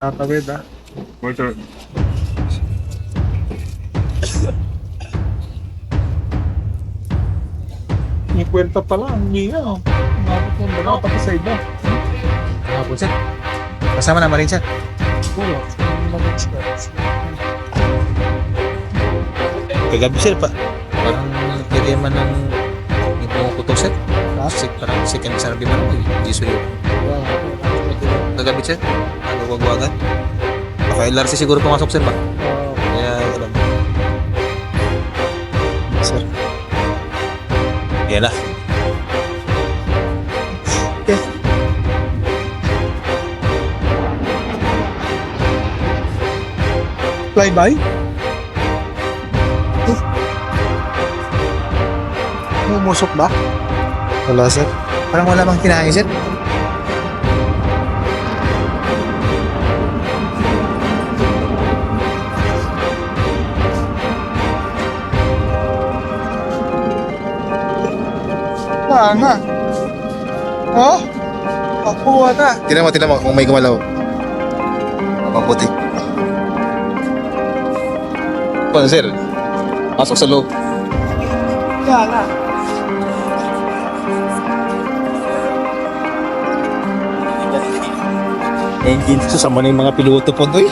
Tatawid ah. Motor. Yung kwenta pala, hindi nga. Umabot mo ba na tapos sa iba? Hapon, sir. Kasama naman rin, sir. Wala. Kagabi, sir, parang nagkiriman ng ipukuto, sir. Parang second sarbi man ako, Jiso yun. Kagabi, sir. Wagwagan. Baka LRC siguro pumasok, sir, ba? Kaya, alam. Sir. Yan na. Flyby? Mumusok ba? Wala, sir. Parang wala bang kinain, sir. Wala na. Oh? Pakuha na. Tinan mo kung may gumalaw. Mabuti. Paano, sir? Pasok sa loob. Wala na. Engine susama na yung mga piloto po doy.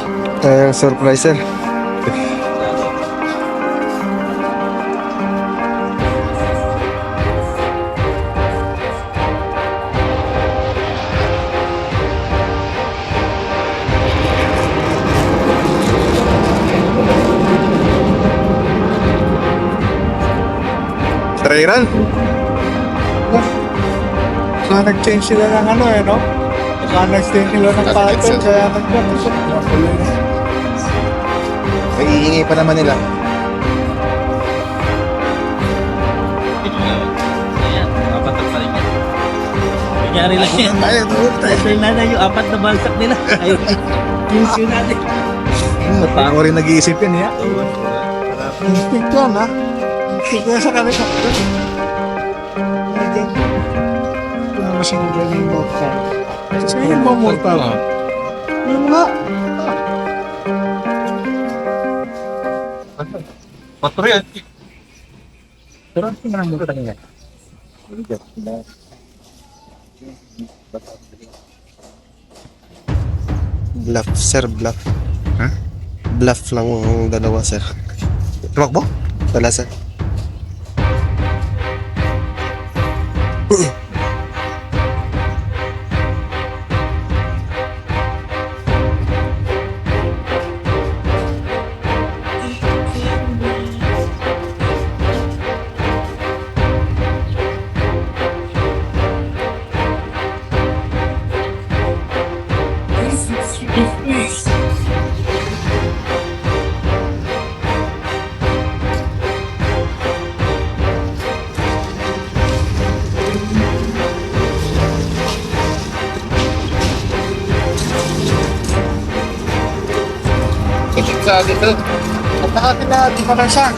Surprise sir. Trairan? Saka nag-change sila ng ano eh, no? Saka nag-change sila ng pattern, kaya nagpapasok. May iingay pa naman nila. Ayan, apat na pa rin yan. Nangyari lang yan. Ito yung nanay yung apat na balsak nila. Ayun, yung natin. Ako rin nag-iisip yan, ya. Instinct yan, ha? Instinct yan sa kanila. Kung mas yung galing mortal. Sa'yo ba mortal? Yun nga. Motor yan. Pero ano yung mga mortal niya? Bluff, sir, bluff. Ha? Bluff lang ang dalawa, sir. Tumakbo? Wala, sir. Kilig ka dito. At nakatin na di pa na siya.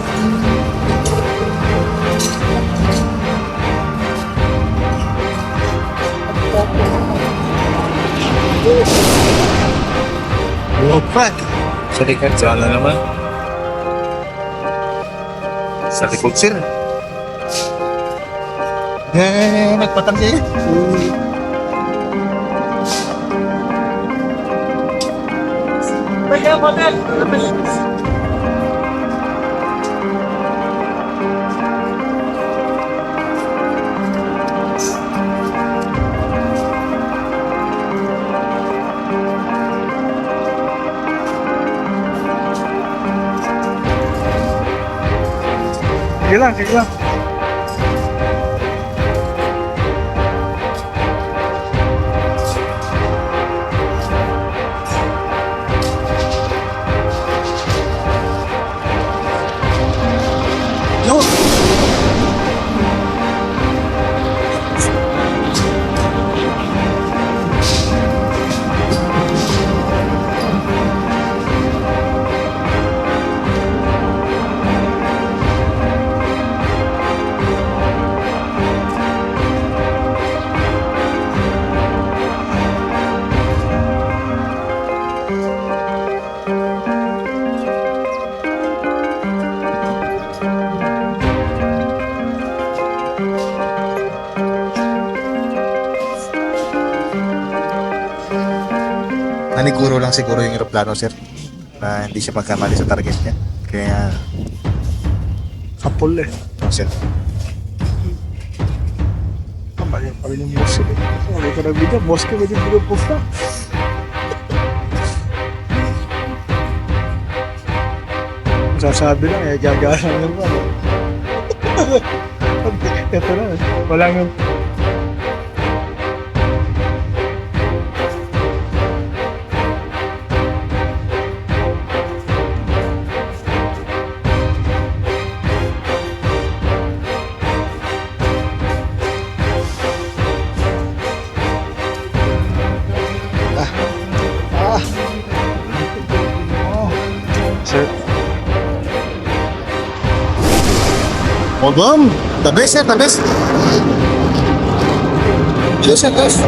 Lopat. Sa likod, sana naman. Sa likod, sir. Nagpatanggi. Pwede ako na. Sige lang, sige lang. Naniguro lang siguro yung aeroplano, sir. Na hindi siya magkamali sa target niya. Kaya, Kapul eh. sir. Kamali pa rin yung boss ko. Sabi ko na bigyan, boss ko ba yung binupos na? Sasabi lang eh, gagana lang ba? Ito na, walang Sir, Oh, bom! The best, sir, the best! Yes, sir, yes.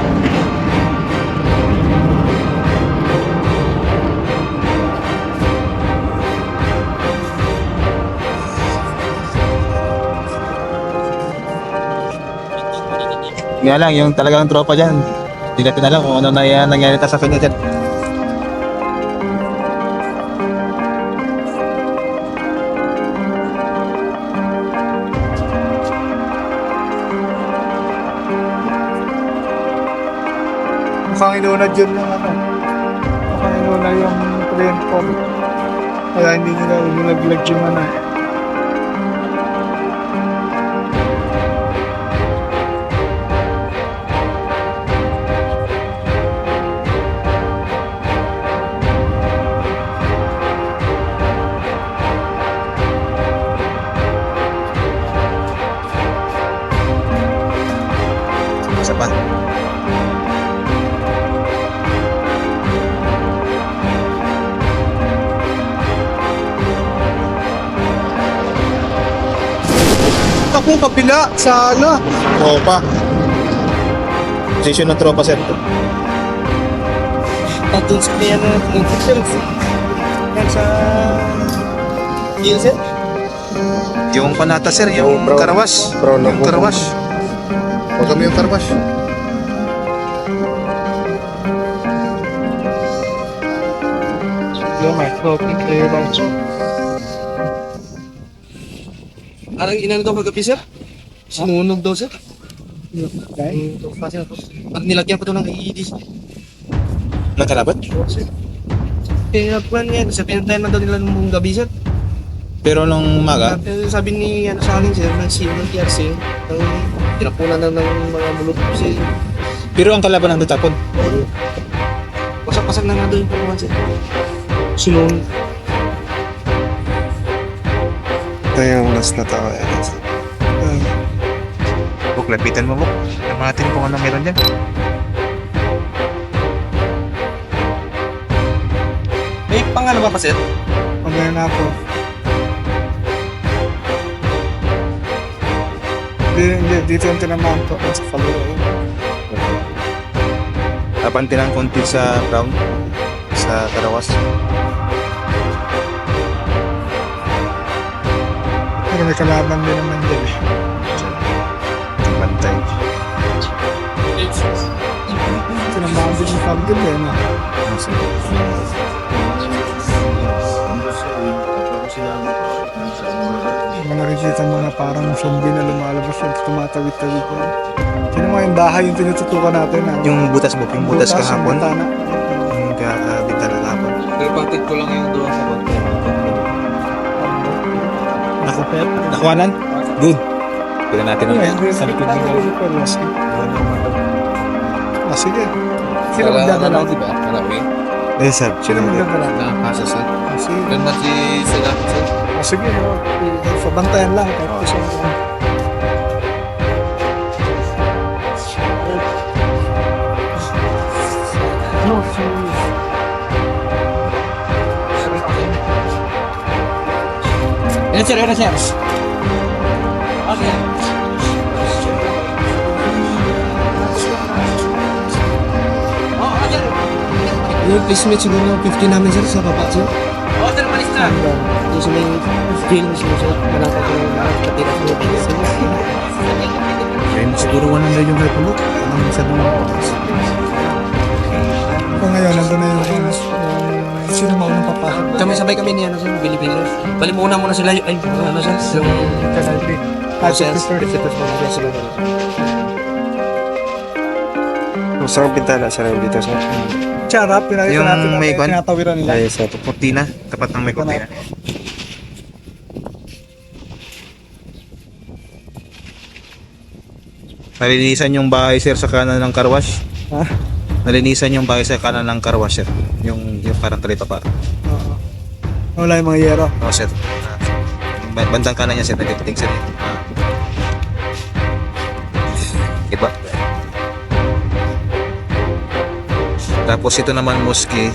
Nga lang, yung talagang tropa dyan. Hindi natin alam kung ano na yan nangyari sa kanya dyan. mukhang inunad yun yung ano. Mukhang inunad yung plane ko. Kaya hindi nila inunaglag yung ano eh. Isa pa. Ako kapila sa ano. Tropa. Position ng tropa, sir. Atun sa kaya na yan sa yun sir. Yung panata, sir, yung Yung karawas. brown na Yung po. karawas. Huwag kami yung karawas. Yung may floating clearance. Parang inano daw kagabi sir. Sinunog daw sir. Okay. At nilagyan pa daw ng IED. Nagkalabat? Kaya plan yan, sa pinantayan na daw nila nung gabi sir. Pero nung umaga, Pero sabi ni ano sa akin sir, ng CEO ng TRC, tinapunan na ng mga mulot si pero ang kalaban ng tatapon. pasak-pasak na nga daw yung panawan sir. Sinunog. ito yung last na tao. Buk, lapitan mo, Buk. Namatin kung ano meron dyan. May pangano ba pa sir? Pagaya na ako. Hindi, dito yung tinamaan ko. Sa kalura yun. Abante ng konti sa brown. Sa karawas. Pero may kalaban din naman dyan eh. Bantay. Tinamaan din yung Falcon eh. No? Mga nakikita mo na parang zombie na lumalabas at tumatawid-tawid ko. Sino mga yung bahay yung tinututukan natin? Yung butas, Buk. Yung butas kahapon. Yung bintana. Yung bintana kahapon. Pero bakit ko lang yung doon sa bag. Nakupet. Nakuhanan? Good. Pila natin Ano ulit. yan? Sa likod ng Ah, sige. Sino magdadala? Diba? Marami. Eh, sir. Sino magdadala? Nakakasa sir. Ah, sige. Doon na si Sadat sir. Ah, sige. Pabantayan lang. Kahit isa no, si... Yan sir, yan sir. Okay. yung placement siguro ng 50 namin sir sa baba sir. Oo, sir, malis na. Yung sa may drill mismo sir. Malapit ko yung katira sa loob sir. Kaya siguro 100 yung kahit pulot. Anong isa doon? So ngayon, nandun na yung sino maunang papasok. Sabay kami ni ano sir, Bilibili. Bali muna sila yung, ay, ano sir, yung Kanaldi. sir, sir. Saan ang bintana, sir, yung dito, sir? Charap, pinakita Yung natin may natin, kwan? tinatawiran nila. Ay, sir. Cortina. Tapat ng may cortina. Nalinisan yung bahay sir sa kanan ng car wash. Ha? Nalinisan yung bahay sa kanan ng car wash sir. Yung parang treta pa. Oo. Wala yung mga yero. Oo sir. Bandang kanan niya sir. Nagkiting sir. Iba. Tapos ito naman mosque.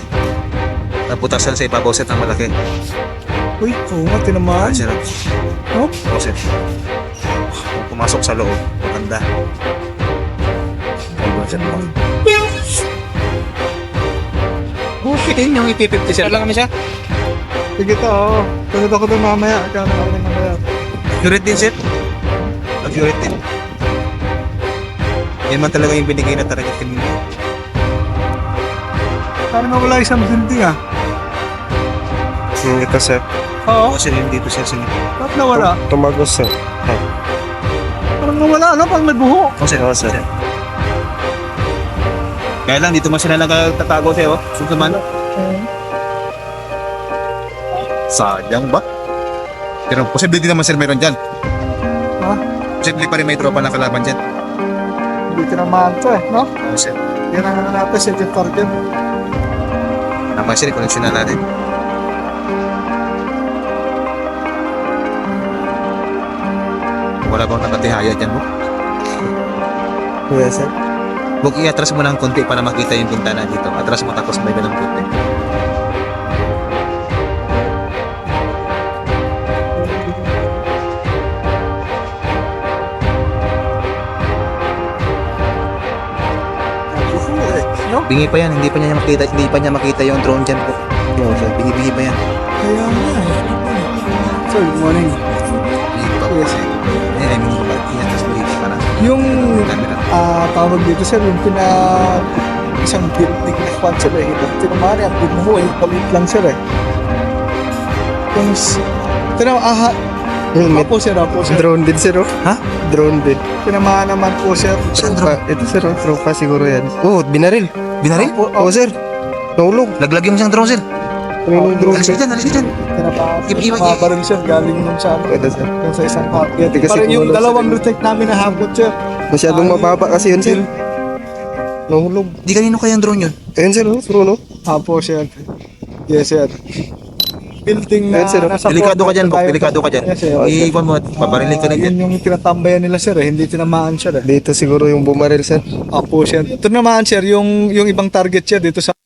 Naputasan sa ibabaw sir ng malaki. Uy, oo nga, tinamaan. Sir. Oh? Oo sir. Kung pumasok sa loob. Maganda. Sir. Bukitin yung IP50 sir. Lang kami siya. Sige to, oo. Tunod ako doon mamaya. Kaya ako rin mamaya. Accurate din sir. Accurate din. Yan man talaga yung binigay na target kanina. Parang nawala isang building ah. Ito, sir. Oo. Oo sir, yung dito sir. Bakit nawala? Tumagos, sir. Parang nawala, ano? Parang nagbuho. Oo sir. Oo, sir. Kaya lang, dito man sila nagtatago sir. Oh. Sunod naman. Sayang ba? Pero posible din naman sir meron dyan. Ha? Posible pa rin may tropa na kalaban dyan. Hindi tinamaan to eh, no? Oo sir. Yan ang ano natin, second target. Naman sir, connection na natin. Wala bang nakatihaya dyan mo? Yes, sir. Huwag i-atras mo ng konti para makita yung bintana dito. Atras mo tapos may ganang konti. No? Bingi pa yan, hindi pa niya makita yung drone dyan po. Oo, sir. Bingi pa yan. Kaya nga eh. Sir, good morning. Bingi pa po kasi. I mean, i-atras mo dito para Yung camera. tawag dito sir, yung isang building na kwan sir eh. Tinamaan eh, ang bumuho eh. Palit lang sir eh. Yung Apo sir, apo sir. Drone din, sir, oh. Ha? Drone din. Tinamaan naman po sir. Tropa. Ito, sir, oh. Tropa siguro yan. Oh, binaril. Binari? Oo, sir. Nahulog. Laglag yung isang drone sir. Kanino yung drone, Alis sir? ka dyan, alis ka dyan. Tinamaan. Iba- Mga baril sir, galing nung sa ano. Ito, sir. Yung sa isang copy. Hindi kasi Parang yung kumulo, dalawang sir. retake namin na hapot sir. Masyadong mababa kasi yun, sir. Nahulog. Di kanino kayang drone yun? Ayun, sir, oh. Drone, oh. Apo sir. Yes sir. Building na Ayun, sir. nasa Delikado ka dyan, Bok. tayo- Delikado ka dyan. Yes sir. Iwan mo at paparinig ka na dyan. Yun yung tinatambayan nila sir eh. Hindi tinamaan sir eh. Dito siguro yung bumaril, sir. Apo sir. Ito naman sir, yung ibang target sir dito sa